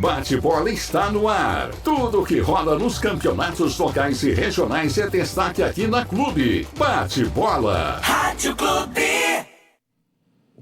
Bate-bola está no ar. Tudo que rola nos campeonatos locais e regionais é destaque aqui na Clube. Bate-bola. Rádio Clube.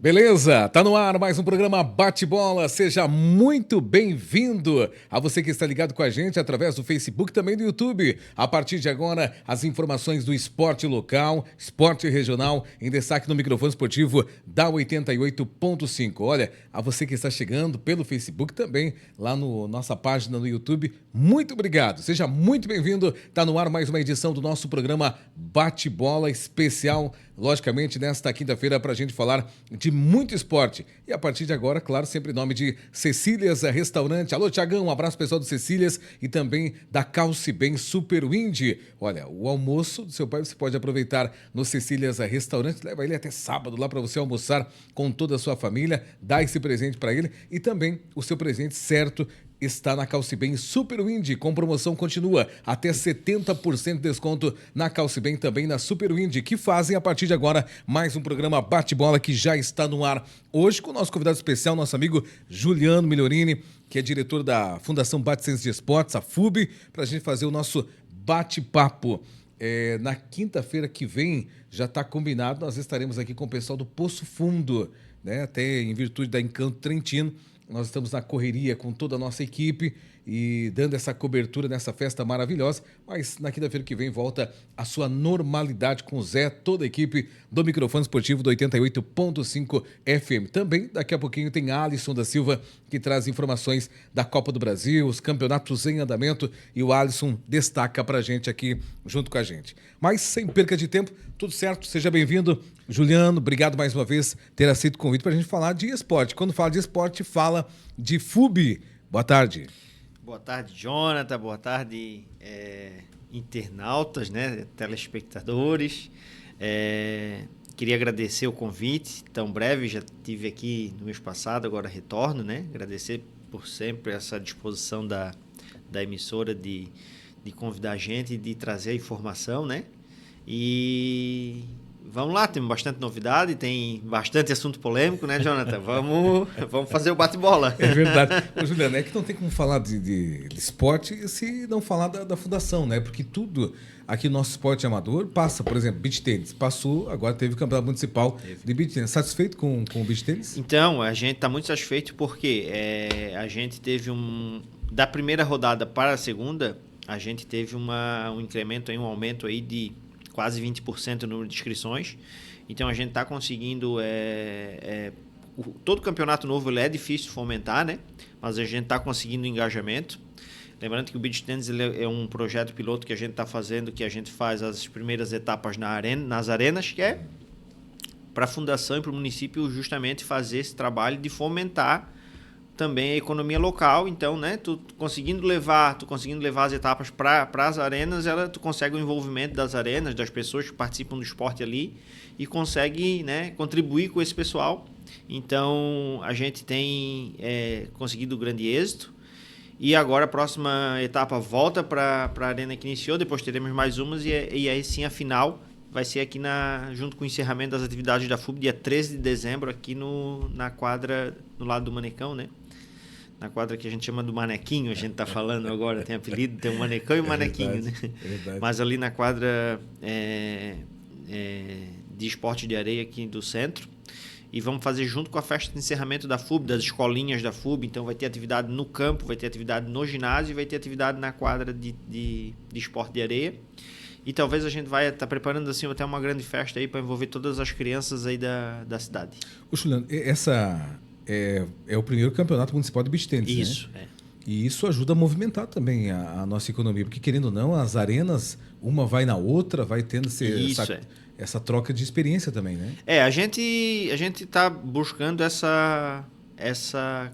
Beleza, tá no ar mais um programa Bate-Bola, seja muito bem-vindo a você que está ligado com a gente através do Facebook, também do YouTube. A partir de agora, as informações do esporte local, esporte regional, em destaque no microfone esportivo da 88.5. Olha, a você que está chegando pelo Facebook também, lá no nossa página no YouTube, muito obrigado, seja muito bem-vindo. Tá no ar mais uma edição do nosso programa Bate-Bola especial, logicamente nesta quinta-feira, para a gente falar de muito esporte. E a partir de agora, claro, sempre em nome de Cecílias Restaurante. Alô, Tiagão, um abraço pessoal do Cecílias e também da Calce Bem Super Wind. Olha, o almoço do seu pai você pode aproveitar no Cecílias Restaurante. Leva ele até sábado lá para você almoçar com toda a sua família. Dá esse presente para ele e também o seu presente certo está na Calce Bem Super Wind, com promoção continua, até 70% de desconto na Calce Bem, também na Super Wind, que fazem a partir de agora mais um programa Bate-Bola que já está no ar. Hoje com o nosso convidado especial, nosso amigo Juliano Migliorini, que é diretor da Fundação Batcense de Esportes, a FUB, para a gente fazer o nosso bate-papo. Na quinta-feira que vem, já está combinado, nós estaremos aqui com o pessoal do Poço Fundo, né? Até em virtude da Encanto Trentino. Nós estamos na correria com toda a nossa equipe e dando essa cobertura nessa festa maravilhosa, mas na quinta-feira que vem volta a sua normalidade com o Zé, toda a equipe do microfone esportivo do 88.5 FM. Também daqui a pouquinho tem Alisson da Silva, que traz informações da Copa do Brasil, os campeonatos em andamento, e o Alisson destaca pra gente aqui junto com a gente. Mas sem perca de tempo, tudo certo, seja bem-vindo. Juliano, obrigado mais uma vez por ter aceito o convite para a gente falar de esporte. Quando fala de esporte, fala de FUB. Boa tarde. Boa tarde, Jonathan. Boa tarde, internautas, né, telespectadores. Queria agradecer o convite tão breve. Já estive aqui no mês passado, agora retorno, né? Agradecer por sempre essa disposição da emissora de convidar a gente e de trazer a informação, né? E vamos lá, tem bastante novidade, tem bastante assunto polêmico, né, Jonathan? Vamos fazer o bate-bola. É verdade. Ô, Juliano, é que não tem como falar de esporte se não falar da fundação, né? Porque tudo aqui no nosso esporte amador passa, por exemplo, beach tênis. Passou, agora teve o campeonato municipal de beach tênis. Satisfeito com o beach tênis? Então, a gente está muito satisfeito porque a gente teve da primeira rodada para a segunda, a gente teve um incremento, um aumento aí de quase 20% no número de inscrições. Então a gente está conseguindo... todo campeonato novo ele é difícil fomentar, né? Mas a gente está conseguindo engajamento. Lembrando que o Beach Tennis ele é um projeto piloto que a gente está fazendo, que a gente faz as primeiras etapas nas arenas, que é para a fundação e para o município justamente fazer esse trabalho de fomentar também a economia local. Então, né, tu conseguindo levar as etapas para as arenas, tu consegue o envolvimento das arenas, das pessoas que participam do esporte ali e consegue, né, contribuir com esse pessoal. Então, a gente tem conseguido grande êxito. E agora a próxima etapa volta para a arena que iniciou, depois teremos mais umas e aí sim a final vai ser aqui junto com o encerramento das atividades da FUB, dia 13 de dezembro, aqui na quadra, no lado do Manecão, né? Na quadra que a gente chama do Manequinho, a gente está falando agora, tem apelido, tem o Manecão e o Manequinho, verdade, né? Verdade. Mas ali na quadra de esporte de areia aqui do centro. E vamos fazer junto com a festa de encerramento da FUB, das escolinhas da FUB. Então vai ter atividade no campo, vai ter atividade no ginásio e vai ter atividade na quadra de esporte de areia. E talvez a gente vai estar preparando assim até uma grande festa aí para envolver todas as crianças aí da cidade. Ô, Juliano, essa é o primeiro campeonato municipal de beach tênis, isso, né? E isso ajuda a movimentar também a nossa economia, porque querendo ou não, as arenas, uma vai na outra, vai tendo essa troca de experiência também, né? A gente está buscando essa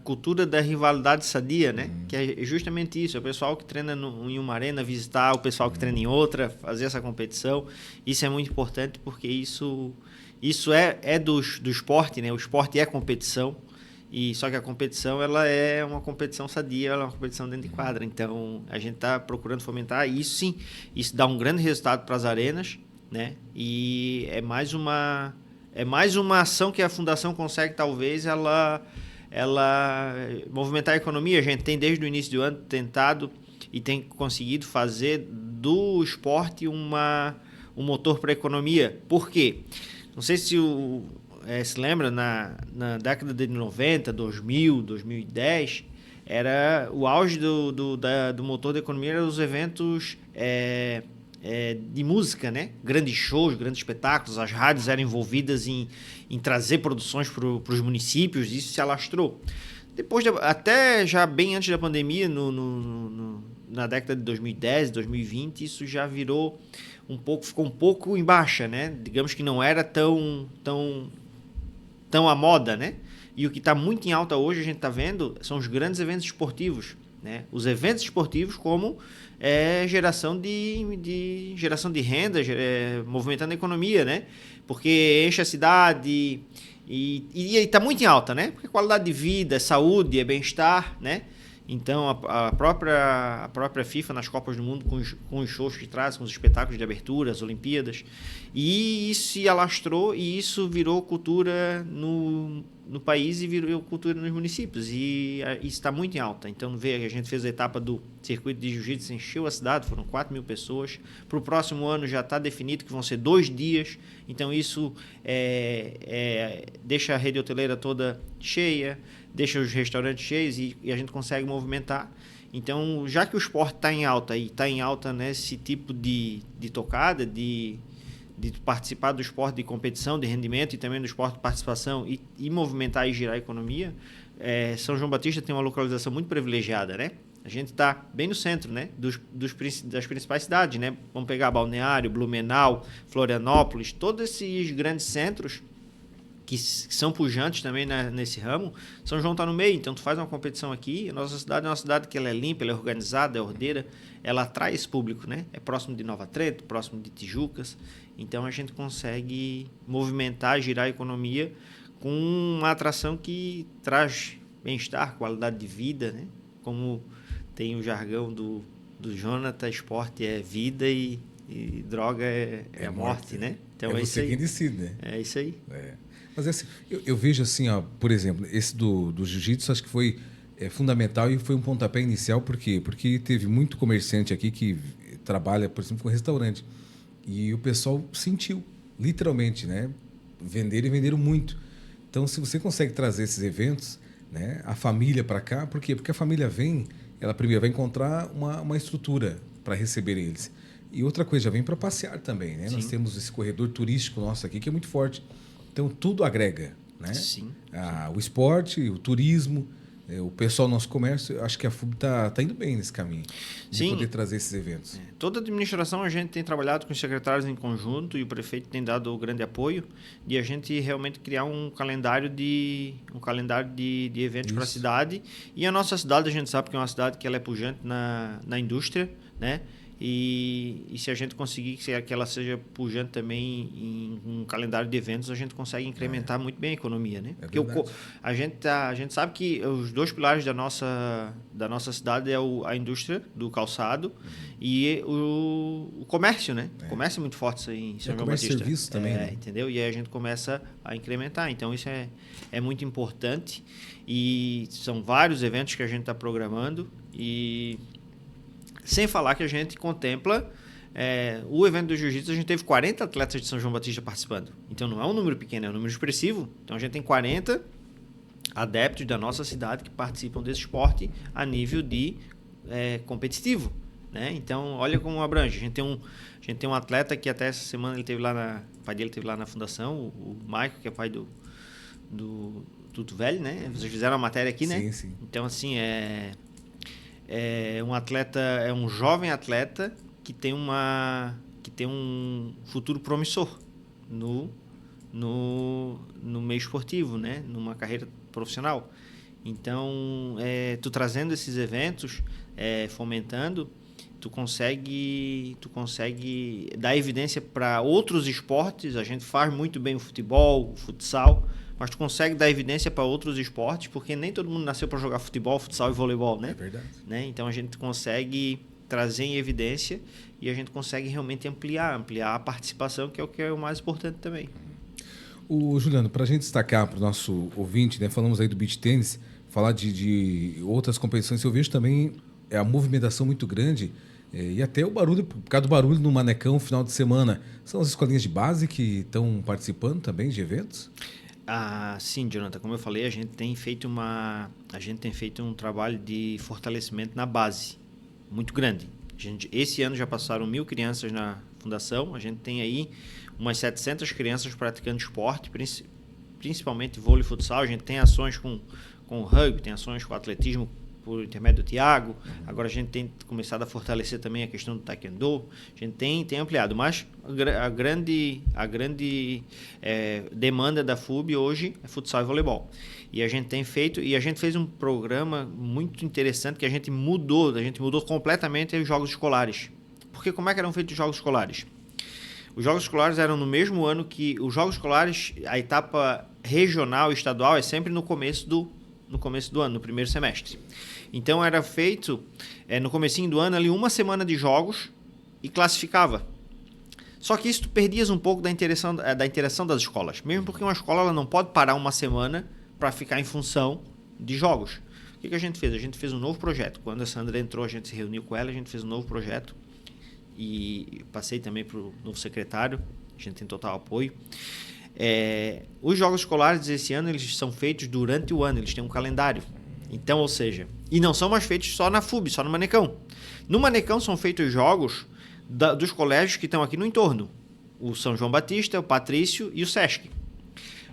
cultura da rivalidade sadia, né? Que é justamente isso, é o pessoal que treina em uma arena visitar o pessoal que treina em outra, fazer essa competição. Isso é muito importante porque isso é do esporte, né? O esporte é competição. Só que a competição ela é uma competição sadia, ela é uma competição dentro de quadra. Então, a gente está procurando fomentar isso, sim. Isso dá um grande resultado para as arenas, né? E é mais uma ação que a Fundação consegue, talvez, ela ela movimentar a economia. A gente tem desde o início do ano tentado e tem conseguido fazer do esporte um motor para a economia. Por quê? Não sei se se lembra, na década de 90, 2000, 2010, era o auge do motor da economia, eram os eventos de música, né? Grandes shows, grandes espetáculos, as rádios eram envolvidas em trazer produções para os municípios, isso se alastrou. Depois, até já bem antes da pandemia, na década de 2010, 2020, isso já virou ficou um pouco em baixa, né? Digamos que não era tão à moda, né? E o que está muito em alta hoje, a gente está vendo, são os grandes eventos esportivos, né? Os eventos esportivos como geração de renda, movimentando a economia, né? Porque enche a cidade e está muito em alta, né? Porque qualidade de vida, saúde, bem-estar, né? Então, a própria FIFA nas Copas do Mundo, com os shows que traz, com os espetáculos de abertura, as Olimpíadas, e isso se alastrou e isso virou cultura no país e virou cultura nos municípios, e isso está muito em alta. Então, a gente fez a etapa do circuito de jiu-jitsu, encheu a cidade, foram 4.000 pessoas. Para o próximo ano já está definido que vão ser 2 dias, então isso deixa a rede hoteleira toda cheia, deixa os restaurantes cheios e a gente consegue movimentar. Então, já que o esporte está em alta e está em alta nesse tipo de tocada, de participar do esporte de competição, de rendimento e também do esporte de participação e movimentar e girar a economia, São João Batista tem uma localização muito privilegiada, né? A gente está bem no centro, né? das principais cidades, né? Vamos pegar Balneário, Blumenau, Florianópolis, todos esses grandes centros que são pujantes também nesse ramo. São João está no meio, então tu faz uma competição aqui. A nossa cidade é uma cidade que ela é limpa, ela é organizada, é ordeira, ela atrai esse público, né? É próximo de Nova Trento, próximo de Tijucas, então a gente consegue movimentar, girar a economia com uma atração que traz bem-estar, qualidade de vida, né? Como tem o jargão do Jonathan, esporte é vida e droga é morte, né? Então é você quem decide, né? É isso aí. Mas assim, eu vejo assim, ó, por exemplo, esse do jiu-jitsu acho que foi fundamental e foi um pontapé inicial. Por quê? Porque teve muito comerciante aqui que trabalha, por exemplo, com restaurante. E o pessoal sentiu, literalmente, né? Venderam muito. Então, se você consegue trazer esses eventos, né, a família para cá, por quê? Porque a família ela primeiro vai encontrar uma estrutura para receber eles. E outra coisa, já vem para passear também, né? Sim. Nós temos esse corredor turístico nosso aqui que é muito forte. Então, tudo agrega, né? Sim. O esporte, o turismo, o pessoal do nosso comércio, acho que a FUB está indo bem nesse caminho de poder trazer esses eventos. Toda a administração, a gente tem trabalhado com os secretários em conjunto e o prefeito tem dado o grande apoio de a gente realmente criar um calendário de eventos para a cidade. E a nossa cidade, a gente sabe que é uma cidade que ela é pujante na indústria, né? E se a gente conseguir que ela seja pujante também em um calendário de eventos, a gente consegue incrementar muito bem a economia, né? Porque a gente sabe que os 2 pilares da nossa cidade é a indústria do calçado e o comércio, né? O comércio é muito forte isso aí em São João Batista. O serviço também, né? Entendeu? E aí a gente começa a incrementar. Então, isso é muito importante. E são vários eventos que a gente está programando e... Sem falar que a gente contempla o evento do jiu-jitsu, a gente teve 40 atletas de São João Batista participando. Então não é um número pequeno, é um número expressivo. Então a gente tem 40 adeptos da nossa cidade que participam desse esporte a nível de competitivo, né? Então olha como abrange. A gente tem um atleta que até essa semana ele teve lá o pai dele esteve lá na fundação, o Maico, que é pai do Tuto Velho, né? Vocês fizeram a matéria aqui, né? Sim, sim. Então assim um atleta, um jovem atleta que tem um futuro promissor no meio esportivo, né? Numa carreira profissional. Então, tu trazendo esses eventos, fomentando, tu consegue dar evidência para outros esportes. A gente faz muito bem o futebol, o futsal, mas tu consegue dar evidência para outros esportes, porque nem todo mundo nasceu para jogar futebol, futsal e voleibol, né? É verdade. Né? Então a gente consegue trazer em evidência e a gente consegue realmente ampliar a participação, que é o mais importante também. Juliano, para a gente destacar para o nosso ouvinte, né, falamos aí do beach tênis, falar de outras competições, eu vejo também a movimentação muito grande e até o barulho, por causa do barulho no Manecão final de semana. São as escolinhas de base que estão participando também de eventos? Sim, Jonathan, como eu falei, a gente tem feito um trabalho de fortalecimento na base, muito grande. Esse ano já passaram 1.000 crianças na fundação, a gente tem aí umas 700 crianças praticando esporte, principalmente vôlei e futsal. A gente tem ações com rugby, tem ações com atletismo por intermédio do Tiago. Agora a gente tem começado a fortalecer também a questão do taekwondo. A gente tem ampliado, mas a grande demanda da FUB hoje é futsal e voleibol. E a gente fez um programa muito interessante que a gente mudou completamente os jogos escolares. Porque como é que eram feitos os jogos escolares? Os jogos escolares eram no mesmo ano que os jogos escolares, a etapa regional e estadual é sempre no começo do ano, no primeiro semestre. Então era feito no comecinho do ano ali uma semana de jogos e classificava. Só que isso tu perdias um pouco da interação das escolas, mesmo porque uma escola ela não pode parar uma semana para ficar em função de jogos. O que a gente fez? A gente fez um novo projeto. Quando a Sandra entrou, a gente se reuniu com ela, a gente fez um novo projeto e passei também para o novo secretário. A gente tem total apoio. Os jogos escolares desse ano eles são feitos durante o ano, eles têm um calendário. Então, ou seja, e não são mais feitos só na FUB, só no Manecão. No Manecão são feitos jogos dos colégios que estão aqui no entorno. O São João Batista, o Patrício e o Sesc.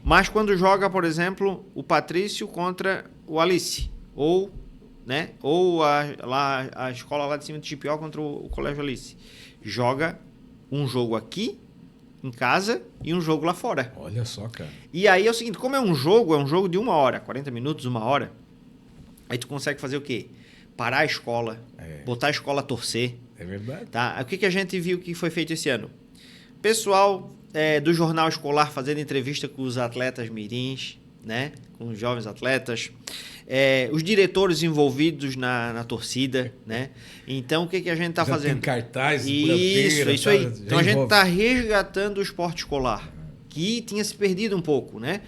Mas quando joga, por exemplo, o Patrício contra o Alice, ou a escola lá de cima de Chipió contra o Colégio Alice, joga um jogo aqui em casa e um jogo lá fora. Olha só, cara. E aí é o seguinte, como é um jogo de 1 hora, 40 minutos, 1 hora, aí tu consegue fazer o quê? Parar a escola, botar a escola a torcer. É verdade. Tá? O que a gente viu que foi feito esse ano? Pessoal do jornal escolar fazendo entrevista com os atletas mirins, né? Com os jovens atletas. Os diretores envolvidos na torcida, né? Então, o que a gente está fazendo? Tem cartaz, isso aí. Então, a gente está resgatando o esporte escolar, que tinha se perdido um pouco, né?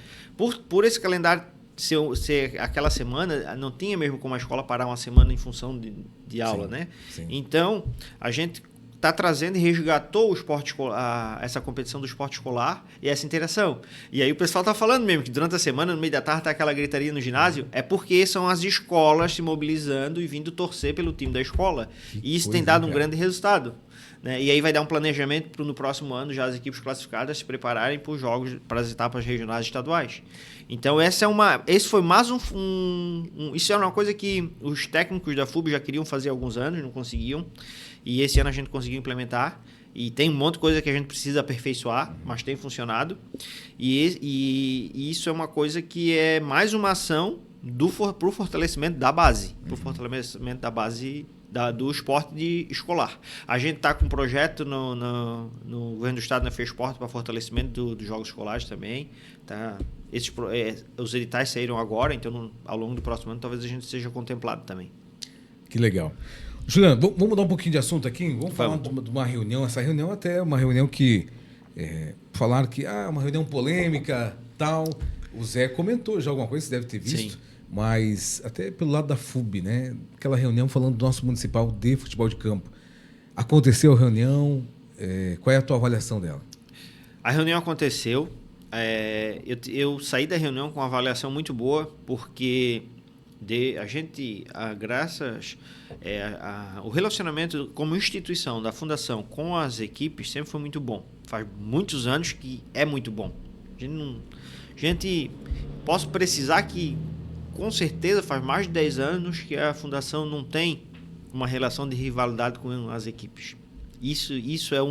Por esse calendário ser aquela semana, não tinha mesmo como a escola parar uma semana em função de aula, né? Sim. Então, a gente está trazendo e resgatou o esporte escolar, essa competição do esporte escolar e essa interação. E aí o pessoal está falando mesmo que durante a semana, no meio da tarde, está aquela gritaria no ginásio, é porque são as escolas se mobilizando e vindo torcer pelo time da escola. E isso tem dado um grande resultado. Né? E aí vai dar um planejamento para no próximo ano já as equipes classificadas se prepararem para os jogos, para as etapas regionais e estaduais. Então esse foi mais isso é uma coisa que os técnicos da FUB já queriam fazer há alguns anos, não conseguiam. E esse ano a gente conseguiu implementar. E tem um monte de coisa que a gente precisa aperfeiçoar, mas tem funcionado. E isso é uma coisa que é mais uma ação para o fortalecimento da base. Para o fortalecimento da base do esporte escolar. A gente está com um projeto no governo do estado, na FESPORT, para fortalecimento dos jogos escolares também. Tá? Os editais saíram agora, então ao longo do próximo ano talvez a gente seja contemplado também. Que legal. Juliano, vamos mudar um pouquinho de assunto aqui? Vamos falar de uma reunião. Essa reunião até é uma reunião que falaram que uma reunião polêmica, tal. O Zé comentou já alguma coisa, você deve ter visto. Sim. Mas até pelo lado da FUB, né? Aquela reunião falando do nosso municipal de futebol de campo. Aconteceu a reunião, qual é a tua avaliação dela? A reunião aconteceu. Eu saí da reunião com uma avaliação muito boa, porque o relacionamento como instituição da fundação com as equipes sempre foi muito bom. Faz muitos anos que é muito bom. Posso precisar que, com certeza, faz mais de 10 anos que a fundação não tem uma relação de rivalidade com as equipes. Isso é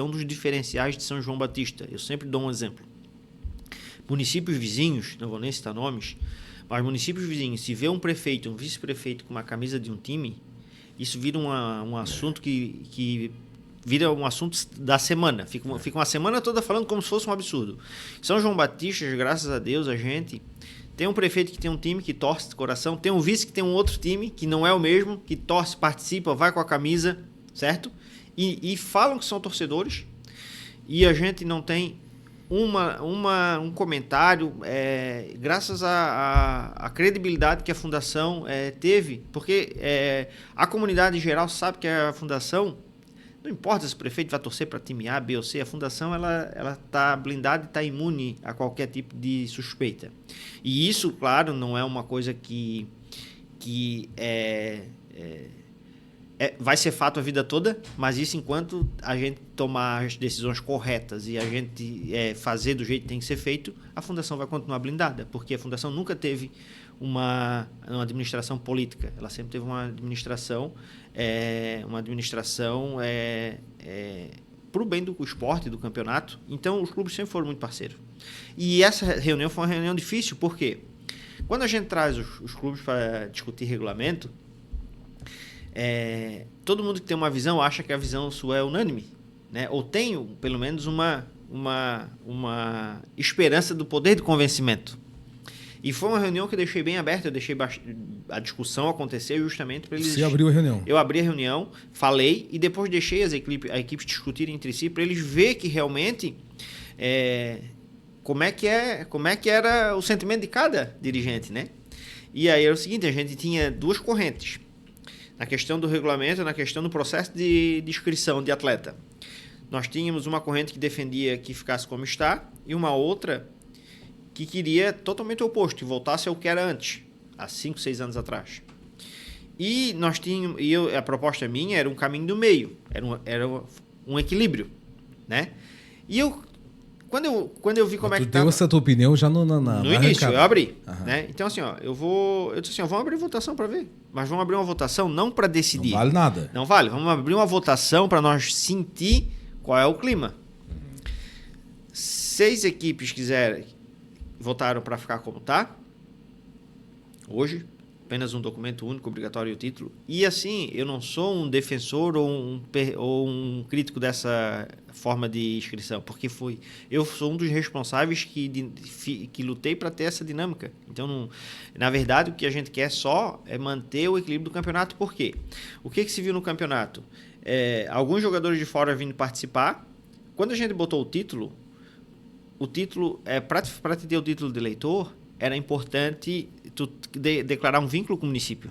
um dos diferenciais de São João Batista. Eu sempre dou um exemplo. Municípios vizinhos, não vou nem citar nomes, mas municípios vizinhos, se vê um prefeito, um vice-prefeito com uma camisa de um time, isso vira um assunto que vira um assunto da semana. Fica uma semana toda falando como se fosse um absurdo. São João Batista, graças a Deus, a gente tem um prefeito que tem um time que torce de coração, tem um vice que tem um outro time que não é o mesmo, que torce, participa, vai com a camisa, certo? E falam que são torcedores, e a gente não tem um comentário, graças à credibilidade que a Fundação teve, porque a comunidade em geral sabe que a Fundação, não importa se o prefeito vai torcer para time A, B ou C, a Fundação ela está blindada e está imune a qualquer tipo de suspeita. E isso, claro, não é uma coisa que vai ser fato a vida toda, mas isso enquanto a gente tomar as decisões corretas e a gente fazer do jeito que tem que ser feito, a Fundação vai continuar blindada, porque a Fundação nunca teve uma administração política, ela sempre teve uma administração para o bem do esporte, do campeonato. Então, os clubes sempre foram muito parceiros. E essa reunião foi uma reunião difícil, por quê? Quando a gente traz os clubes para discutir regulamento, todo mundo que tem uma visão acha que a visão sua é unânime, né? Ou tem, pelo menos, uma esperança do poder de convencimento. E foi uma reunião que eu deixei bem aberta, eu deixei a discussão acontecer justamente para eles... Você abriu a reunião. Eu abri a reunião, falei e depois deixei a equipes discutirem entre si para eles ver que realmente como é que era o sentimento de cada dirigente, né? E aí era o seguinte, a gente tinha duas correntes. Na questão do regulamento, na questão do processo de inscrição de atleta. Nós tínhamos uma corrente que defendia que ficasse como está e uma outra que queria totalmente o oposto, que voltasse ao que era antes, há 5, 6 anos atrás. E nós tínhamos, a proposta minha era um caminho do meio, era um equilíbrio, né? E quando eu vi como Tu deu essa tua opinião já no início, eu abri. Aham. Né? Então, assim, eu disse assim, vamos abrir votação para ver. Mas vamos abrir uma votação não para decidir. Não vale nada. Não vale. Vamos abrir uma votação para nós sentir qual é o clima. 6 equipes votaram para ficar como está. Hoje, apenas um documento único, obrigatório e o título. E assim, eu não sou um defensor ou um crítico dessa forma de inscrição, porque eu sou um dos responsáveis que lutei para ter essa dinâmica. Então, na verdade, o que a gente quer só é manter o equilíbrio do campeonato. Por quê? O que se viu no campeonato? Alguns jogadores de fora vindo participar. Quando a gente botou o título para te ter o título de eleitor, era importante tu declarar um vínculo com o município.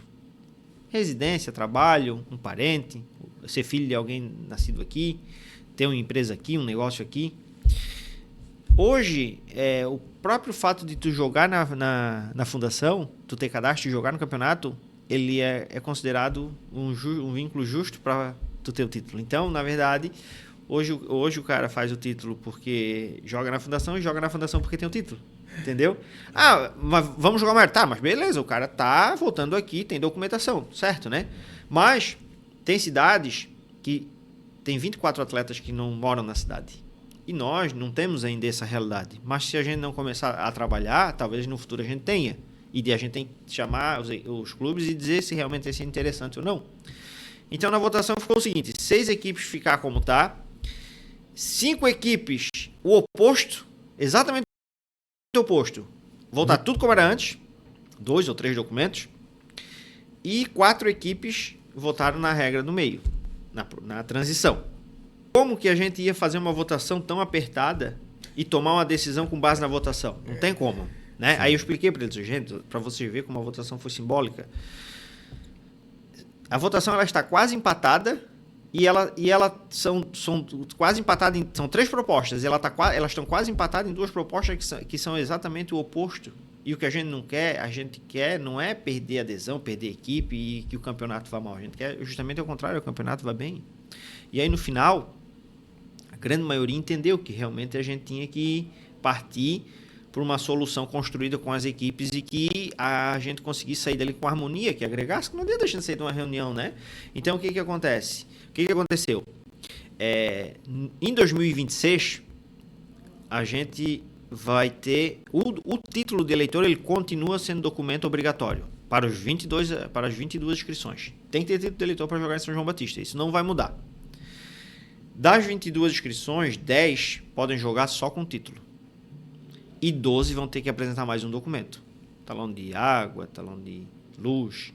Residência, trabalho, um parente, ser filho de alguém nascido aqui, ter uma empresa aqui, um negócio aqui. Hoje, o próprio fato de tu jogar na fundação, tu ter cadastro e jogar no campeonato, ele é considerado um vínculo justo para tu ter o título. Então, na verdade, hoje o cara faz o título porque joga na fundação e joga na fundação porque tem o título. Entendeu? Mas vamos jogar mais. Tá, mas beleza, o cara tá voltando aqui, tem documentação, certo, né? Mas tem cidades que tem 24 atletas que não moram na cidade. E nós não temos ainda essa realidade. Mas se a gente não começar a trabalhar, talvez no futuro a gente tenha. E a gente tem que chamar os clubes e dizer se realmente é interessante ou não. Então na votação ficou o seguinte: 6 equipes ficar como tá, 5 equipes o oposto, exatamente o oposto, voltar tudo como era antes, 2 ou 3 documentos, e 4 equipes votaram na regra do meio, na transição. Como que a gente ia fazer uma votação tão apertada e tomar uma decisão com base na votação? Não tem como, né? Aí eu expliquei para eles, gente, para vocês verem como a votação foi simbólica. A votação ela está quase empatada e ela são quase empatadas, são 3 propostas, elas estão quase empatadas em 2 propostas que são exatamente o oposto. E o que a gente quer não é perder adesão, perder equipe e que o campeonato vá mal. A gente quer justamente ao contrário, o campeonato vá bem. E aí no final, a grande maioria entendeu que realmente a gente tinha que partir por uma solução construída com as equipes e que a gente conseguisse sair dali com harmonia, que agregasse, que não adianta a gente sair de uma reunião, né? Então o que acontece? O que aconteceu? Em 2026, a gente vai ter... O título de eleitor ele continua sendo documento obrigatório para as 22 inscrições. Tem que ter título de eleitor para jogar em São João Batista. Isso não vai mudar. Das 22 inscrições, 10 podem jogar só com título. E 12 vão ter que apresentar mais um documento. Talão de água, talão de luz,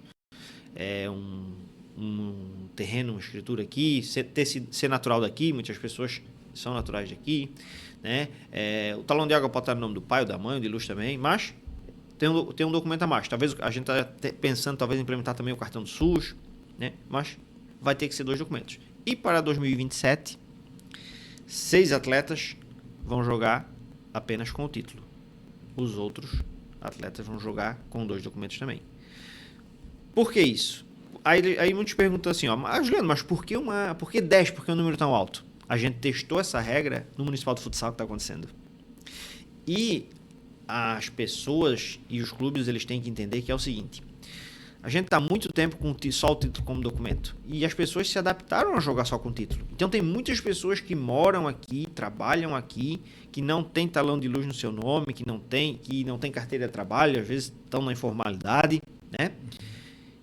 um terreno, uma escritura aqui, ser natural daqui. Muitas pessoas são naturais daqui, né? O talão de água pode estar no nome do pai ou da mãe, ou de luz também, mas tem um documento a mais. Talvez a gente está pensando talvez implementar também o cartão do SUS, né? Mas vai ter que ser 2 documentos. E para 2027, 6 atletas vão jogar apenas com o título. Os outros atletas vão jogar com 2 documentos também. Por que isso? Aí muitos perguntam assim, Juliano, mas por que 10? Por que é um número tão alto? A gente testou essa regra no Municipal de Futsal que está acontecendo. E as pessoas e os clubes eles têm que entender que é o seguinte: a gente está há muito tempo com só o título como documento e as pessoas se adaptaram a jogar só com o título. Então tem muitas pessoas que moram aqui, trabalham aqui, que não tem talão de luz no seu nome, que não tem carteira de trabalho, às vezes estão na informalidade, né?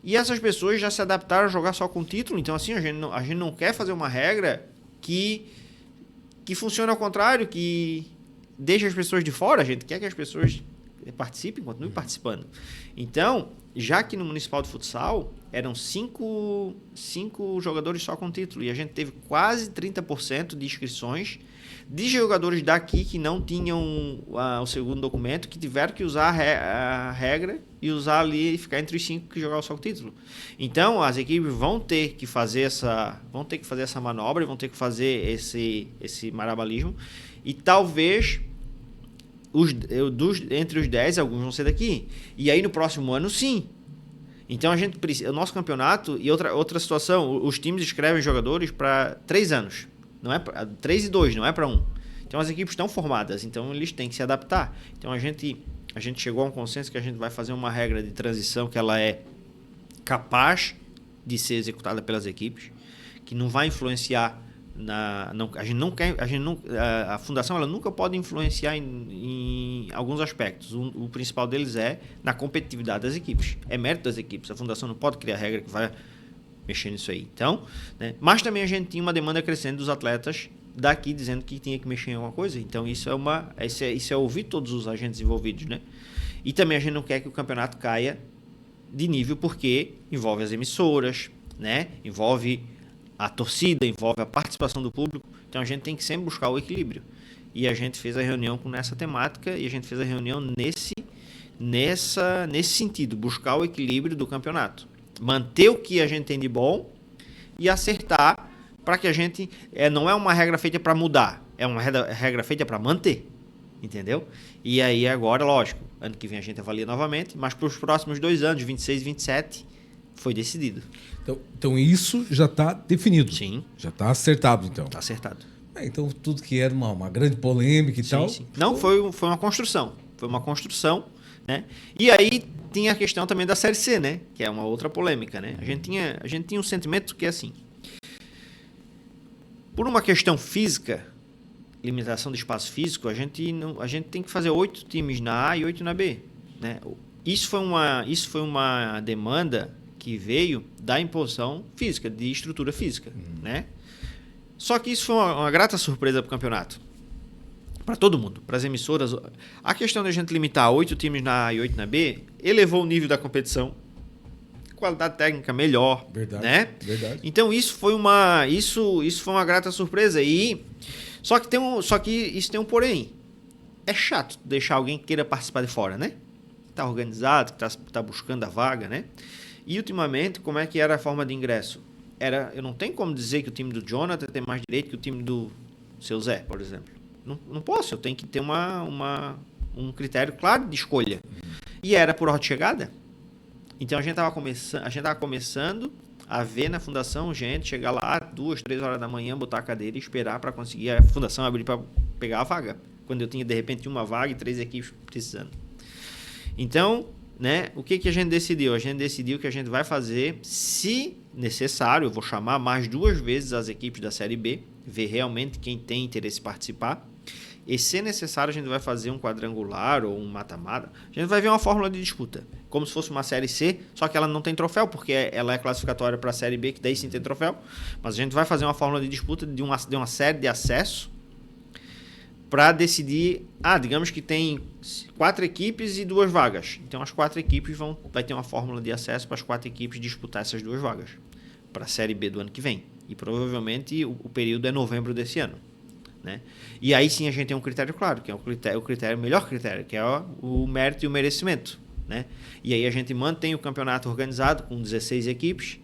E essas pessoas já se adaptaram a jogar só com o título. Então assim, a gente não quer fazer uma regra que funcione ao contrário, que deixa as pessoas de fora. A gente quer que as pessoas participem, continuem participando. Então, já que no Municipal de Futsal eram 5 jogadores só com título, e a gente teve quase 30% de inscrições de jogadores daqui que não tinham o segundo documento, que tiveram que usar a regra e usar ali e ficar entre os 5 que jogavam só com título. Então, as equipes vão ter que fazer essa manobra, vão ter que fazer esse marabalismo, e talvez entre os 10, alguns vão ser daqui. E aí no próximo ano, sim. Então a gente precisa. O nosso campeonato, e outra situação, os times escrevem jogadores para 3 anos. Não é 3 e 2, não é para 1. Então as equipes estão formadas, então eles têm que se adaptar. Então a gente chegou a um consenso que a gente vai fazer uma regra de transição que ela é capaz de ser executada pelas equipes, que não vai influenciar a fundação ela nunca pode influenciar em alguns aspectos. O principal deles é na competitividade das equipes. É mérito das equipes. A fundação não pode criar regra que vai mexer nisso aí. Então, né? Mas também a gente tinha uma demanda crescente dos atletas daqui dizendo que tinha que mexer em alguma coisa. Então isso é ouvir todos os agentes envolvidos, né? E também a gente não quer que o campeonato caia de nível, porque envolve as emissoras, né? Envolve a torcida, envolve a participação do público. Então a gente tem que sempre buscar o equilíbrio. E a gente fez a reunião com essa temática, e a gente fez a reunião nesse sentido, buscar o equilíbrio do campeonato. Manter o que a gente tem de bom e acertar para que a gente... não é uma regra feita para mudar, é uma regra feita para manter. Entendeu? E aí agora, lógico, ano que vem a gente avalia novamente, mas para os próximos 2 anos, 26 e 27, foi decidido. Então isso já está definido. Sim. Já está acertado, então. Está acertado. Então tudo que era uma grande polêmica e tal... Sim. Não, foi uma construção. Foi uma construção, né? E aí tinha a questão também da Série C, né? Que é uma outra polêmica, né? A gente tinha um sentimento que é assim... Por uma questão física, limitação de espaço físico, a gente tem que fazer 8 times na A e 8 na B, né? Isso foi uma demanda que veio da imposição física, de estrutura física, né? Só que isso foi uma grata surpresa para o campeonato. Para todo mundo, para as emissoras. A questão da gente limitar 8 times na A e 8 na B elevou o nível da competição, qualidade técnica melhor, Verdade, né? verdade. Então isso foi uma grata surpresa. Só que isso tem um porém. É chato deixar alguém que queira participar de fora, né? Está organizado, está buscando a vaga, né? E ultimamente, como é que era a forma de ingresso? Eu não tenho como dizer que o time do Jonathan tem mais direito que o time do seu Zé, por exemplo. Não posso, eu tenho que ter um critério claro de escolha. E era por ordem de chegada. Então a gente estava começando a ver na fundação gente chegar lá 2, 3 horas da manhã, botar a cadeira e esperar para conseguir a fundação abrir para pegar a vaga. Quando eu tinha de repente uma vaga e 3 equipes precisando. Então, né, o que a gente decidiu? A gente decidiu que a gente vai fazer, se necessário, eu vou chamar mais 2 vezes as equipes da Série B, ver realmente quem tem interesse em participar. E se necessário, a gente vai fazer um quadrangular ou um mata-mata. A gente vai ver uma fórmula de disputa, como se fosse uma Série C, só que ela não tem troféu, porque ela é classificatória para a Série B, que daí sim tem troféu. Mas a gente vai fazer uma fórmula de disputa de uma série de acesso para decidir, digamos que tem 4 equipes e 2 vagas. Então as 4 equipes vai ter uma fórmula de acesso para as 4 equipes disputar essas 2 vagas para a Série B do ano que vem. E provavelmente o período é novembro desse ano, né? E aí sim a gente tem um critério claro, que é o melhor critério, que é o mérito e o merecimento, né? E aí a gente mantém o campeonato organizado com 16 equipes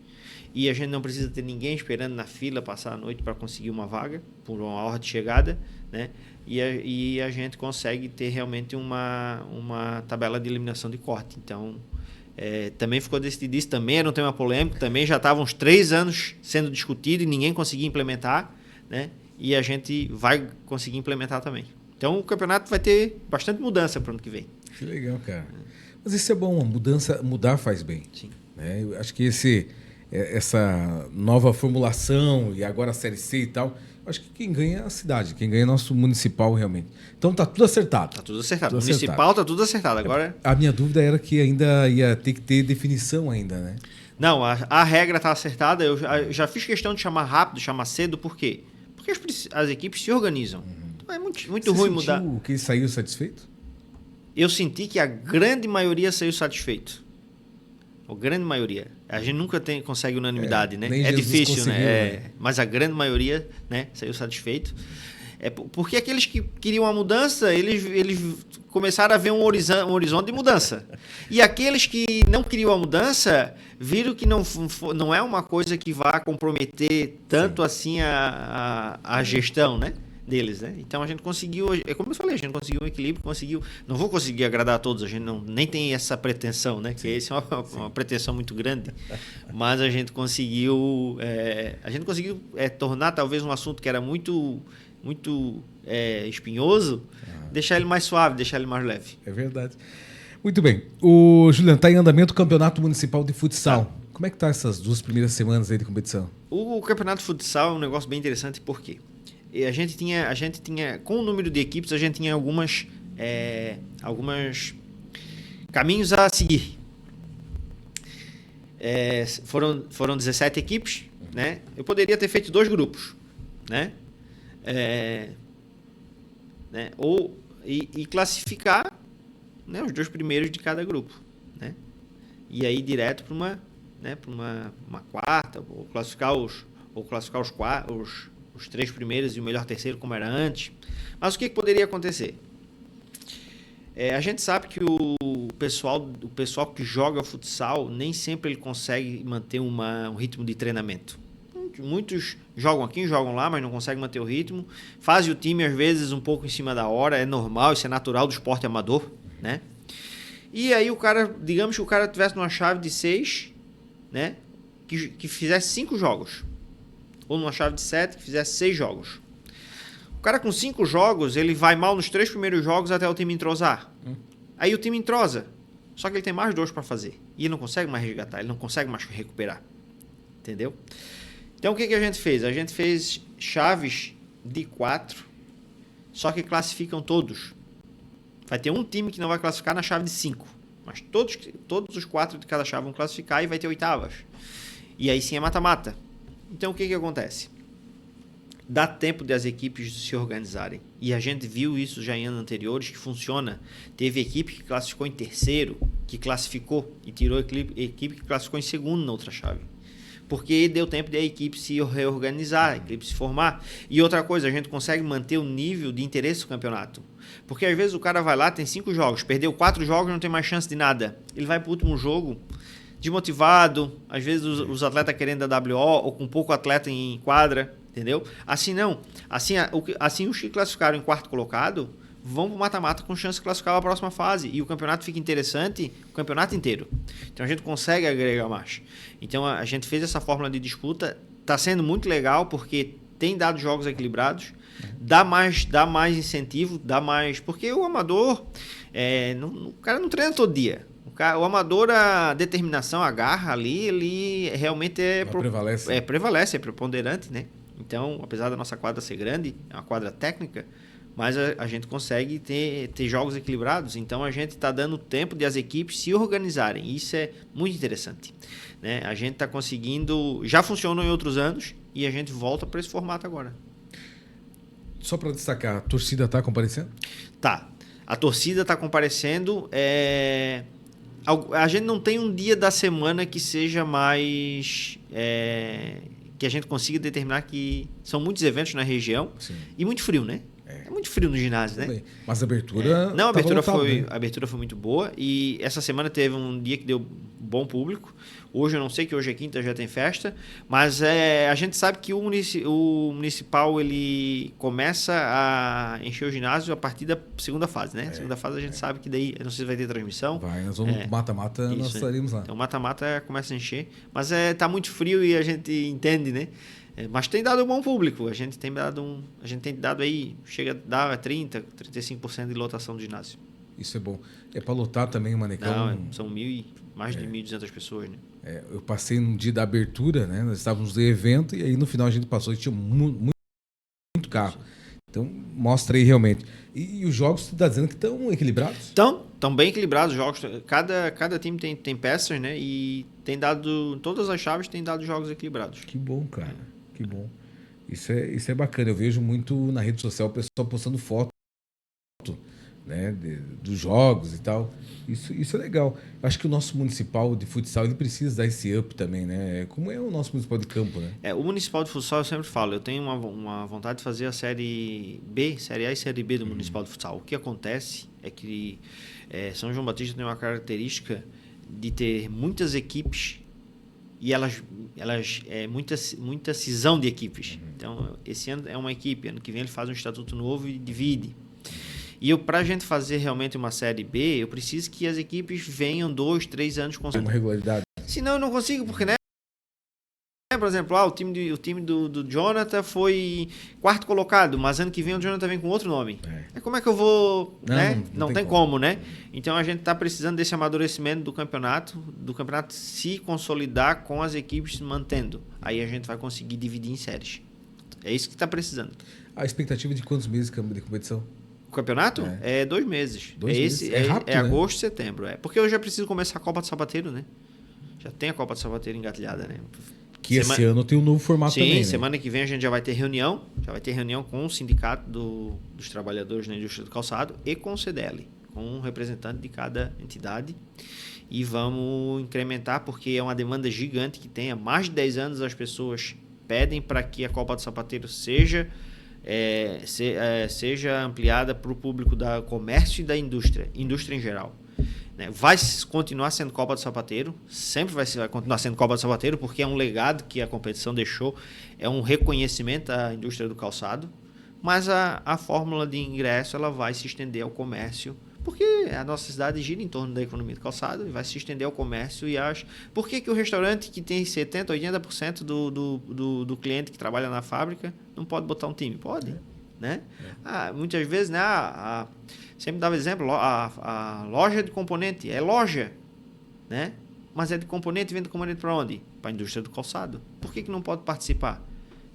e a gente não precisa ter ninguém esperando na fila passar a noite para conseguir uma vaga por uma hora de chegada, né? E a gente consegue ter realmente uma tabela de eliminação de corte. Então, também ficou decidido isso, também era um tema polêmico, também já estavam uns 3 anos sendo discutido e ninguém conseguia implementar, né? E a gente vai conseguir implementar também. Então, o campeonato vai ter bastante mudança para o ano que vem. Que legal, cara. Mas isso é bom, mudar faz bem. Sim. Né? Eu acho que essa nova formulação e agora a Série C e tal, eu acho que quem ganha é a cidade, quem ganha é nosso municipal realmente. Então tá tudo acertado. Tá tudo acertado. Municipal tá tudo acertado. Agora... A minha dúvida era que ainda ia ter que ter definição ainda, né? Não, a regra tá acertada. Eu já fiz questão de chamar rápido, chamar cedo, por quê? Porque as equipes se organizam. Então é muito ruim mudar. Você sentiu que saiu satisfeito? Eu senti que a grande maioria saiu satisfeito. A grande maioria. A gente nunca consegue unanimidade, né? É difícil, né? Mas a grande maioria, né, saiu satisfeito. Porque aqueles que queriam a mudança, eles começaram a ver um horizonte de mudança. E aqueles que não queriam a mudança, viram que não é uma coisa que vá comprometer tanto assim a gestão, né? Deles, né? Então a gente conseguiu, como eu falei, a gente conseguiu um equilíbrio, não vou conseguir agradar a todos, a gente nem tem essa pretensão, né? Que essa é uma pretensão muito grande, mas a gente conseguiu tornar talvez um assunto que era muito espinhoso, deixar ele mais suave, deixar ele mais leve. É verdade. Muito bem. O Juliano, está em andamento o Campeonato Municipal de Futsal. Tá. Como é que tá essas 2 primeiras semanas aí de competição? O Campeonato de Futsal é um negócio bem interessante, por quê? A gente tinha, com o número de equipes, a gente tinha algumas caminhos a seguir. Foram 17 equipes, né? Eu poderia ter feito 2 grupos, né? E classificar, né, os 2 primeiros de cada grupo, né? E aí direto para uma quarta, ou classificar os 3 primeiros e o melhor terceiro, como era antes. Mas o que poderia acontecer? A gente sabe que o pessoal que joga futsal, nem sempre ele consegue manter um ritmo de treinamento. Muitos jogam aqui, jogam lá, mas não conseguem manter o ritmo. Fazem o time, às vezes, um pouco em cima da hora. É normal, isso é natural do esporte amador, né? E aí digamos que o cara tivesse numa chave de 6, né? Que fizesse 5 jogos. Ou numa chave de 7, que fizesse 6 jogos. O cara com 5 jogos, ele vai mal nos 3 primeiros jogos até o time entrosar. Aí o time entrosa. Só que ele tem mais 2 para fazer. E ele não consegue mais resgatar, ele não consegue mais recuperar. Entendeu? Então o que a gente fez? A gente fez chaves de 4, só que classificam todos. Vai ter um time que não vai classificar na chave de 5. Mas todos os 4 de cada chave vão classificar e vai ter oitavas. E aí sim é mata-mata. Então o que acontece? Dá tempo das equipes se organizarem. E a gente viu isso já em anos anteriores que funciona. Teve equipe que classificou em terceiro, que classificou e tirou equipe que classificou em segundo na outra chave. Porque deu tempo da equipe se reorganizar, a equipe se formar. E outra coisa, a gente consegue manter o nível de interesse do campeonato. Porque às vezes o cara vai lá, tem 5 jogos, perdeu 4 jogos, não tem mais chance de nada. Ele vai para o último jogo desmotivado, às vezes os atletas querendo a WO ou com pouco atleta em quadra, entendeu? Assim não. Assim os que classificaram em 4º colocado vão para o mata-mata com chance de classificar a próxima fase. E o campeonato fica interessante o campeonato inteiro. Então a gente consegue agregar mais. Então a gente fez essa fórmula de disputa. Está sendo muito legal porque tem dado jogos equilibrados. Dá mais incentivo, dá mais... Porque o amador, o cara não treina todo dia. O amador, a determinação, a garra ali, ele realmente prevalece, é preponderante, né? Então, apesar da nossa quadra ser grande, é uma quadra técnica, mas a gente consegue ter jogos equilibrados. Então, a gente está dando tempo de as equipes se organizarem. Isso é muito interessante, né? A gente está conseguindo... Já funcionou em outros anos e a gente volta para esse formato agora. Só para destacar, a torcida está comparecendo? Tá. A torcida está comparecendo. A gente não tem um dia da semana que seja mais... que a gente consiga determinar que são muitos eventos na região. Sim. E muito frio, né? É muito frio no ginásio, né? Também. Mas a abertura. Não, a né? abertura foi muito boa. E essa semana teve um dia que deu bom público. Hoje eu não sei, que hoje é quinta, já tem festa. Mas a gente sabe que o municipal ele começa a encher o ginásio a partir da segunda fase, né? Segunda fase a gente sabe que daí, eu não sei se vai ter transmissão. Vai, nós vamos mata-mata, nós estaremos lá. Então mata-mata começa a encher. Mas tá muito frio e a gente entende, né? Mas tem dado um bom público. A gente tem dado aí, chega a dar 30%, 35% de lotação do ginásio. Isso é bom. É para lotar também o Manecão. Não, são mais de 1.200 pessoas, né? Eu passei no dia da abertura, né? Nós estávamos no evento e aí no final a gente passou e tinha muito carro. Então, mostra aí realmente. E os jogos, você está dizendo que estão equilibrados? Estão bem equilibrados os jogos. Cada time tem peças, né? E tem dado, todas as chaves têm dado jogos equilibrados. Que bom, cara. Que bom. Isso é bacana. Eu vejo muito na rede social o pessoal postando foto, né, dos jogos e tal. Isso é legal. Acho que o nosso municipal de futsal ele precisa dar esse up também, né? Como é o nosso municipal de campo, né? O municipal de futsal eu sempre falo, eu tenho uma vontade de fazer a série B, série A e série B do municipal de futsal. O que acontece é que São João Batista tem uma característica de ter muitas equipes e muita cisão de equipes. Então, esse ano é uma equipe, ano que vem ele faz um estatuto novo e divide. E para a gente fazer realmente uma Série B, eu preciso que as equipes venham 2, 3 anos com uma regularidade. Senão eu não consigo, porque, né? Por exemplo, o time do Jonathan foi quarto colocado, mas ano que vem o Jonathan vem com outro nome. Como é que eu vou... Não tem como, né? Então a gente está precisando desse amadurecimento do campeonato se consolidar com as equipes se mantendo. Aí a gente vai conseguir dividir em séries. É isso que está precisando. A expectativa de quantos meses de competição? O campeonato? É 2 meses. Rápido, é agosto, setembro. Porque eu já preciso começar a Copa do Sapateiro, né? Já tem a Copa do Sapateiro engatilhada, né? Que esse ano tem um novo formato também, né? Semana que vem a gente já vai ter reunião. Já vai ter reunião com o sindicato dos trabalhadores na indústria do calçado e com o CDL, com um representante de cada entidade. E vamos incrementar, porque é uma demanda gigante que tem. Há mais de 10 anos as pessoas pedem para que a Copa do Sapateiro seja ampliada para o público da comércio e da indústria em geral. Vai continuar sendo Copa do Sapateiro, sempre vai continuar sendo Copa do Sapateiro, porque é um legado que a competição deixou, é um reconhecimento à indústria do calçado, mas a fórmula de ingresso ela vai se estender ao comércio, porque a nossa cidade gira em torno da economia do calçado e vai se estender ao comércio. Por que o restaurante que tem 70%, 80% do cliente que trabalha na fábrica não pode botar um time? Pode, né? Muitas vezes, né? Sempre dava exemplo, a loja de componente é loja, né? Mas é de componente, vende componente para onde? Para a indústria do calçado. Por que não pode participar?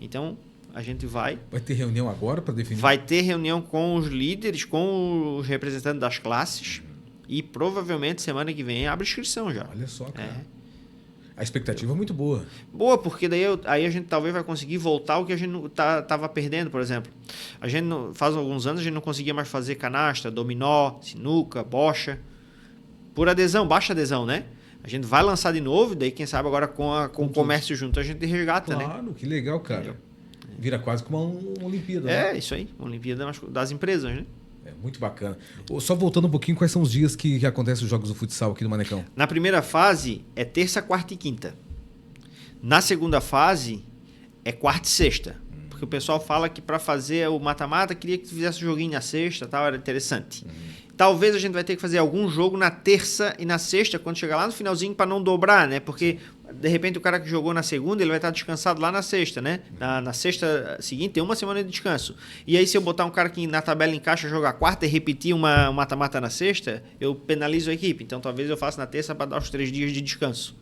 Então, a gente vai... Vai ter reunião agora para definir? Vai ter reunião com os líderes, com os representantes das classes e provavelmente semana que vem abre inscrição já. Olha só, cara. A expectativa é muito boa. Boa, porque daí aí a gente talvez vai conseguir voltar o que a gente estava perdendo, por exemplo. A gente faz alguns anos a gente não conseguia mais fazer canastra, dominó, sinuca, bocha. Por adesão, baixa adesão, né? A gente vai lançar de novo, daí quem sabe agora com o comércio junto a gente resgata, né? Claro, que legal, cara. Entendeu? Vira quase como uma Olimpíada. Né? Isso aí, uma Olimpíada das empresas, né? Muito bacana. Só voltando um pouquinho, quais são os dias que acontecem os jogos do futsal aqui no Manecão? Na primeira fase é terça, quarta e quinta. Na segunda fase é quarta e sexta. Porque o pessoal fala que para fazer o mata-mata queria que fizesse o joguinho na sexta, tal, era interessante. Talvez a gente vai ter que fazer algum jogo na terça e na sexta, quando chegar lá no finalzinho, para não dobrar, né? Porque, de repente, o cara que jogou na segunda, ele vai estar descansado lá na sexta, né? Na sexta seguinte, tem uma semana de descanso. E aí, se eu botar um cara que na tabela encaixa jogar quarta e repetir uma mata-mata na sexta, eu penalizo a equipe. Então, talvez eu faça na terça para dar os 3 dias de descanso.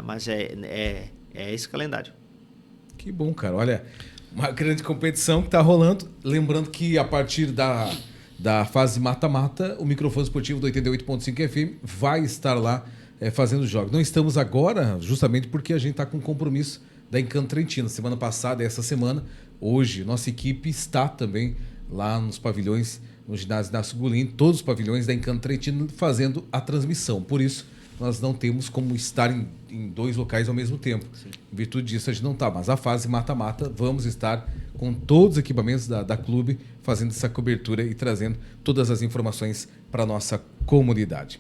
Mas é esse calendário. Que bom, cara. Olha, uma grande competição que está rolando. Lembrando que a partir da fase mata-mata, o microfone esportivo do 88.5 FM vai estar lá fazendo jogos. Não estamos agora, justamente porque a gente está com um compromisso da Encanto Trentino. Semana passada e essa semana, hoje, nossa equipe está também lá nos pavilhões, no ginásio Inácio Gulin, todos os pavilhões da Encanto Trentino fazendo a transmissão. Por isso, nós não temos como estar em 2 locais ao mesmo tempo. Sim. Em virtude disso, a gente não está. Mas a fase mata-mata, vamos estar com todos os equipamentos da clube, fazendo essa cobertura e trazendo todas as informações para a nossa comunidade.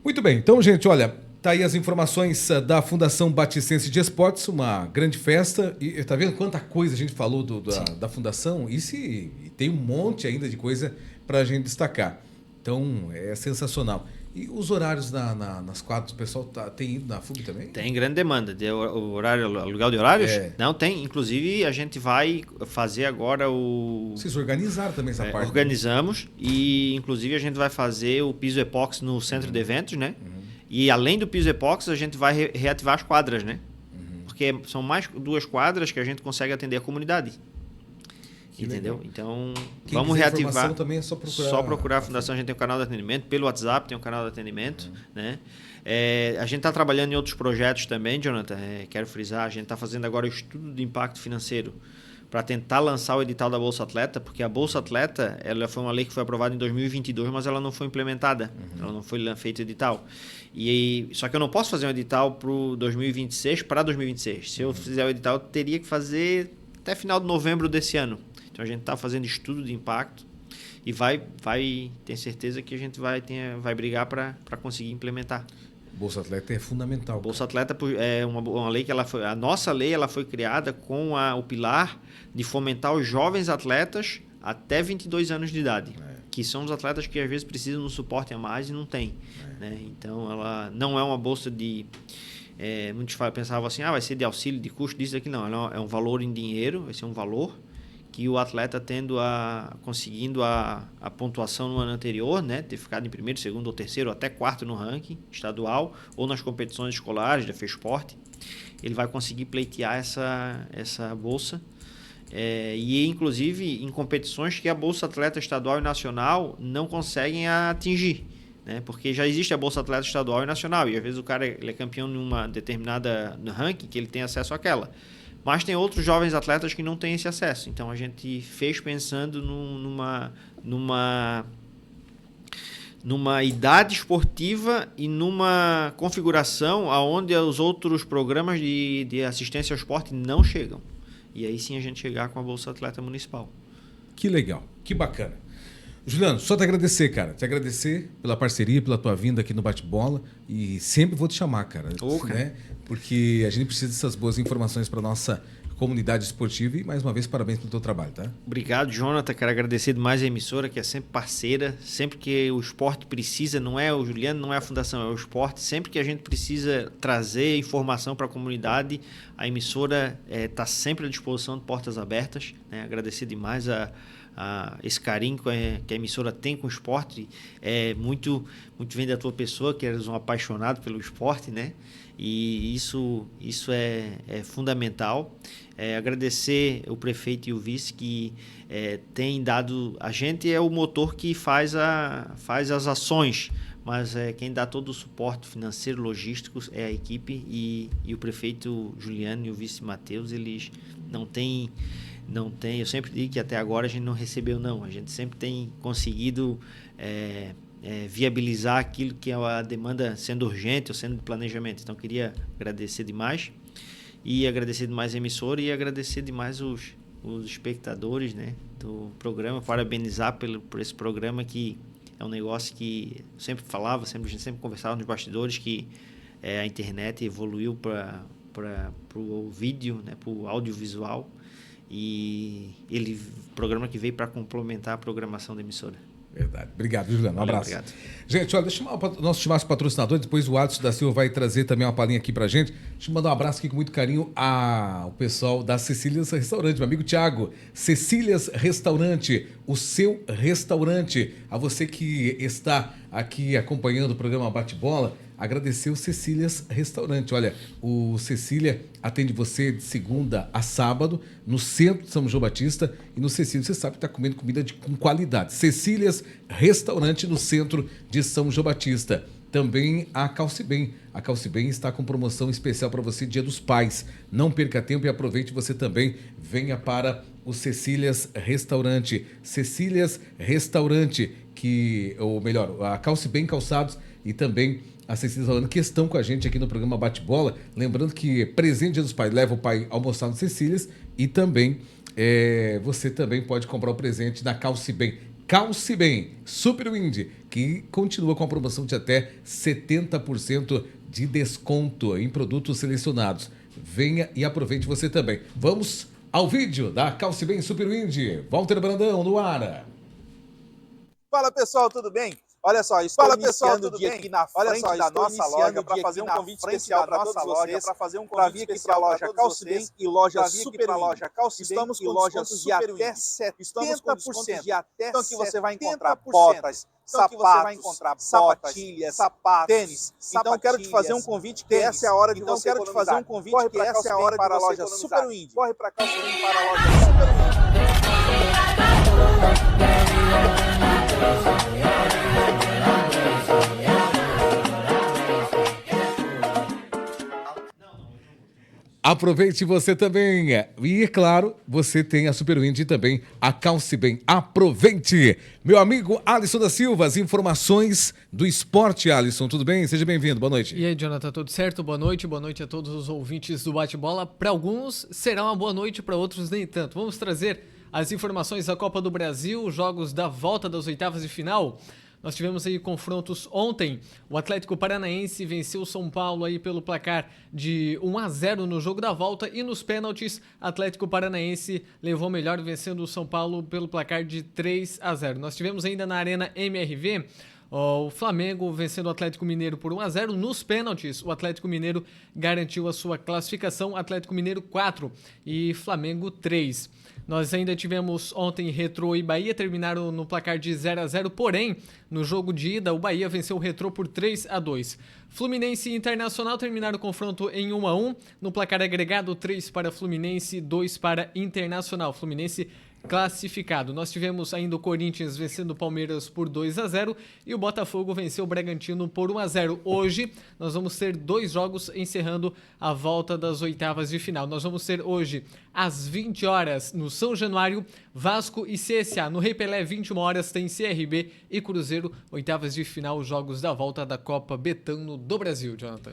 Muito bem, então, gente, olha, tá aí as informações da Fundação Batistense de Esportes, uma grande festa. E tá vendo quanta coisa a gente falou da Fundação? E tem um monte ainda de coisa para a gente destacar. Então, é sensacional. E os horários nas quadras, o pessoal tem ido na FUB também? Tem grande demanda. O horário, aluguel de horários? É. Não, tem. Inclusive, a gente vai fazer agora o... Vocês organizaram também essa parte? Organizamos. E, inclusive, a gente vai fazer o piso epóxi no centro de eventos, né? E, além do piso epóxi, a gente vai reativar as quadras, né? Porque são mais 2 quadras que a gente consegue atender a comunidade. Que entendeu? legal. Então, Quem vamos quiser reativar. informação também é só procurar A Fundação. A gente tem um canal de atendimento. Pelo WhatsApp tem um canal de atendimento. Né? A gente está trabalhando em outros projetos também, Jonathan. Quero frisar, a gente está fazendo agora o estudo de impacto financeiro para tentar lançar o edital da Bolsa Atleta, porque a Bolsa Atleta ela foi uma lei que foi aprovada em 2022, mas ela não foi implementada. Ela não foi feito edital. Só que eu não posso fazer um edital para o 2026 para 2026. Se eu fizer o edital, eu teria que fazer até final de novembro desse ano. Então, a gente está fazendo estudo de impacto e vai ter certeza que a gente vai brigar para conseguir implementar. Bolsa Atleta é fundamental. Bolsa Atleta é uma lei que a nossa lei ela foi criada com o pilar de fomentar os jovens atletas até 22 anos de idade, que são os atletas que às vezes precisam de um suporte a mais e não tem. Né? Então, ela não é uma bolsa de... muitos pensavam assim, vai ser de auxílio, de custo, disso aqui. Não, ela é um valor em dinheiro, vai ser um valor que o atleta conseguindo a pontuação no ano anterior, né, ter ficado em primeiro, segundo ou terceiro, ou até quarto no ranking estadual, ou nas competições escolares da FESPORT, ele vai conseguir pleitear essa bolsa. E inclusive em competições que a Bolsa Atleta Estadual e Nacional não conseguem atingir. Né? Porque já existe a Bolsa Atleta Estadual e Nacional, e às vezes o cara ele é campeão numa determinada ranking que ele tem acesso àquela. Mas tem outros jovens atletas que não têm esse acesso. Então, a gente fez pensando numa idade esportiva e numa configuração onde os outros programas de assistência ao esporte não chegam. E aí sim a gente chegar com a Bolsa Atleta Municipal. Que legal, que bacana. Juliano, só te agradecer, cara. Te agradecer pela parceria, pela tua vinda aqui no Bate-Bola. E sempre vou te chamar, cara. Né? Porque a gente precisa dessas boas informações para nossa comunidade esportiva. E, mais uma vez, parabéns pelo teu trabalho, tá? Obrigado, Jonathan. Quero agradecer demais a emissora, que é sempre parceira. Sempre que o esporte precisa, não é o Juliano, não é a Fundação, é o esporte. Sempre que a gente precisa trazer informação para a comunidade, a emissora está sempre à disposição, de portas abertas. Né? Agradecer demais esse carinho que a emissora tem com o esporte. Muito vem da tua pessoa, que eres um apaixonado pelo esporte, né? E isso é fundamental. Agradecer o prefeito e o vice que têm dado... A gente é o motor que faz as ações, mas quem dá todo o suporte financeiro, logístico é a equipe, e o prefeito Juliano e o vice Matheus, eles não têm, eu sempre digo que até agora a gente não recebeu não, a gente sempre tem conseguido viabilizar aquilo que é a demanda sendo urgente ou sendo de planejamento. Então, queria agradecer demais a emissora e agradecer demais os espectadores, né, do programa, parabenizar por esse programa, que é um negócio que eu sempre falava, a gente sempre conversava nos bastidores, que a internet evoluiu para o vídeo, né, para o audiovisual, e programa que veio para complementar a programação da emissora. Verdade. Obrigado, Juliano. Um abraço. Obrigado. Gente, olha, deixa eu chamar o nosso patrocinador, depois o Adson da Silva vai trazer também uma palhinha aqui pra gente. Deixa eu mandar um abraço aqui com muito carinho ao pessoal da Cecílias Restaurante, meu amigo Thiago. Cecílias Restaurante, o seu restaurante. A você que está aqui acompanhando o programa Bate-Bola, agradecer o Cecílias Restaurante. Olha, o Cecília atende você de segunda a sábado no centro de São João Batista, e no Cecília você sabe que está comendo comida com qualidade. Cecílias Restaurante no centro de São João Batista. Também a Calcibem. A Calcibem está com promoção especial para você, Dia dos Pais. Não perca tempo e aproveite você também. Venha para o Cecílias Restaurante. Cecílias Restaurante, ou melhor, a Calcibem Calçados, e também A Cecília falando que estão com a gente aqui no programa Bate-Bola. Lembrando que presente Dia dos Pais leva o pai a almoçar no Cecílias e também você também pode comprar o presente na Calce Bem. Calce Bem, Super Wind, que continua com a promoção de até 70% de desconto em produtos selecionados. Venha e aproveite você também. Vamos ao vídeo da Calce Bem Super Wind. Walter Brandão, no ar. Fala pessoal, tudo bem? Olha só, estou iniciando o dia aqui na frente da nossa loja para fazer um convite especial para todos vocês, para vir aqui para a loja Calce Bem e loja Super Wind. Estamos com descontos de até 70%. Então aqui você vai encontrar botas, sapatos, sapatilhas, tênis. Então eu quero te fazer um convite que essa é a hora de você economizar. Corre para essa é a hora para a loja Super Wind. Corre para a Calce Bem para a loja Super Wind. Aproveite você também. E, é claro, você tem a Super Wind e também a Calce Bem. Aproveite! Meu amigo Alisson da Silva, as informações do esporte. Alisson, tudo bem? Seja bem-vindo. Boa noite. E aí, Jonathan, tudo certo? Boa noite a todos os ouvintes do Bate-Bola. Para alguns será uma boa noite, para outros nem tanto. Vamos trazer as informações da Copa do Brasil, jogos da volta das oitavas de final. Nós tivemos aí confrontos ontem. O Atlético Paranaense venceu o São Paulo aí pelo placar de 1-0 no jogo da volta e nos pênaltis, Atlético Paranaense levou melhor vencendo o São Paulo pelo placar de 3-0. Nós tivemos ainda na Arena MRV o Flamengo vencendo o Atlético Mineiro por 1-0. Nos pênaltis, o Atlético Mineiro garantiu a sua classificação. Atlético Mineiro 4 e Flamengo 3. Nós ainda tivemos ontem Retrô e Bahia, terminaram no placar de 0-0, porém, no jogo de ida, o Bahia venceu o Retrô por 3-2. Fluminense e Internacional terminaram o confronto em 1-1, no placar agregado 3 para Fluminense, 2 para Internacional. Fluminense classificado. Nós tivemos ainda o Corinthians vencendo o Palmeiras por 2-0 e o Botafogo venceu o Bragantino por 1-0. Hoje nós vamos ter 2 jogos encerrando a volta das oitavas de final. Nós vamos ter hoje às 20 horas no São Januário, Vasco e CSA. No Rei Pelé, 21 horas, tem CRB e Cruzeiro, oitavas de final, jogos da volta da Copa Betano do Brasil, Jonathan.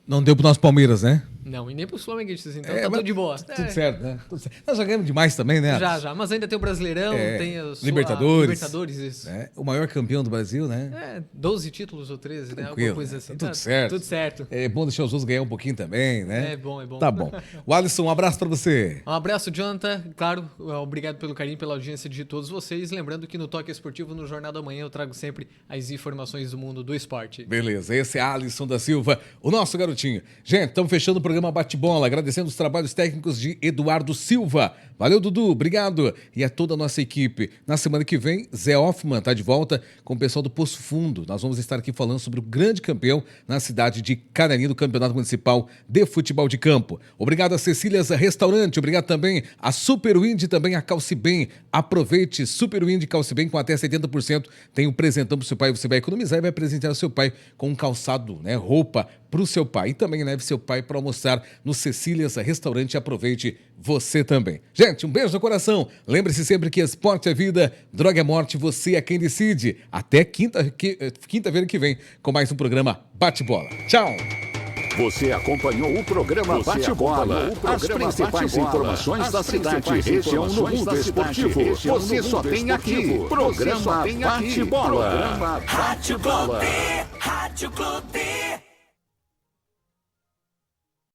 Não deu pro nosso Palmeiras, né? Não, e nem pros flamenguistas, então tá tudo de boa. Tudo certo, né? Tudo certo. Nós já ganhamos demais também, né? Já. Mas ainda tem o Brasileirão, tem a Libertadores, isso. O maior campeão do Brasil, né? 12 títulos ou 13, né? Alguma coisa assim. Tudo certo. Tudo certo. É bom deixar os outros ganhar um pouquinho também, né? É bom. Tá bom. O Alisson, um abraço pra você. Um abraço, Jonathan. Claro, obrigado pelo carinho, pela audiência de todos vocês. Lembrando que no Toque Esportivo, no Jornal da Manhã, eu trago sempre as informações do mundo do esporte. Beleza, esse é Alisson da Silva, o nosso garotinho. Gente, estamos fechando o programa Bate-Bola, agradecendo os trabalhos técnicos de Eduardo Silva. Valeu, Dudu, obrigado. E a toda a nossa equipe. Na semana que vem, Zé Hoffman está de volta com o pessoal do Poço Fundo. Nós vamos estar aqui falando sobre o grande campeão na cidade de Canarinho do Campeonato Municipal de Futebol de Campo. Obrigado a Cecílias Restaurante, obrigado também a Super Wind e também a Calce Bem. Aproveite Super Wind e Calce Bem com até 70%. Tem um presentão pro seu pai, você vai economizar e vai presentear o seu pai com um calçado, né, roupa pro seu pai. E também leve seu pai para almoçar no Cecílias Restaurante e aproveite você também. Gente, um beijo no coração. Lembre-se sempre que esporte é vida, droga é morte, você é quem decide. Até quinta-feira que vem com mais um programa Bate-Bola. Tchau! Você acompanhou o programa Bate-Bola. As principais informações da cidade e região no mundo esportivo. Você só tem aqui. Programa Bate-Bola. Rádio Clube.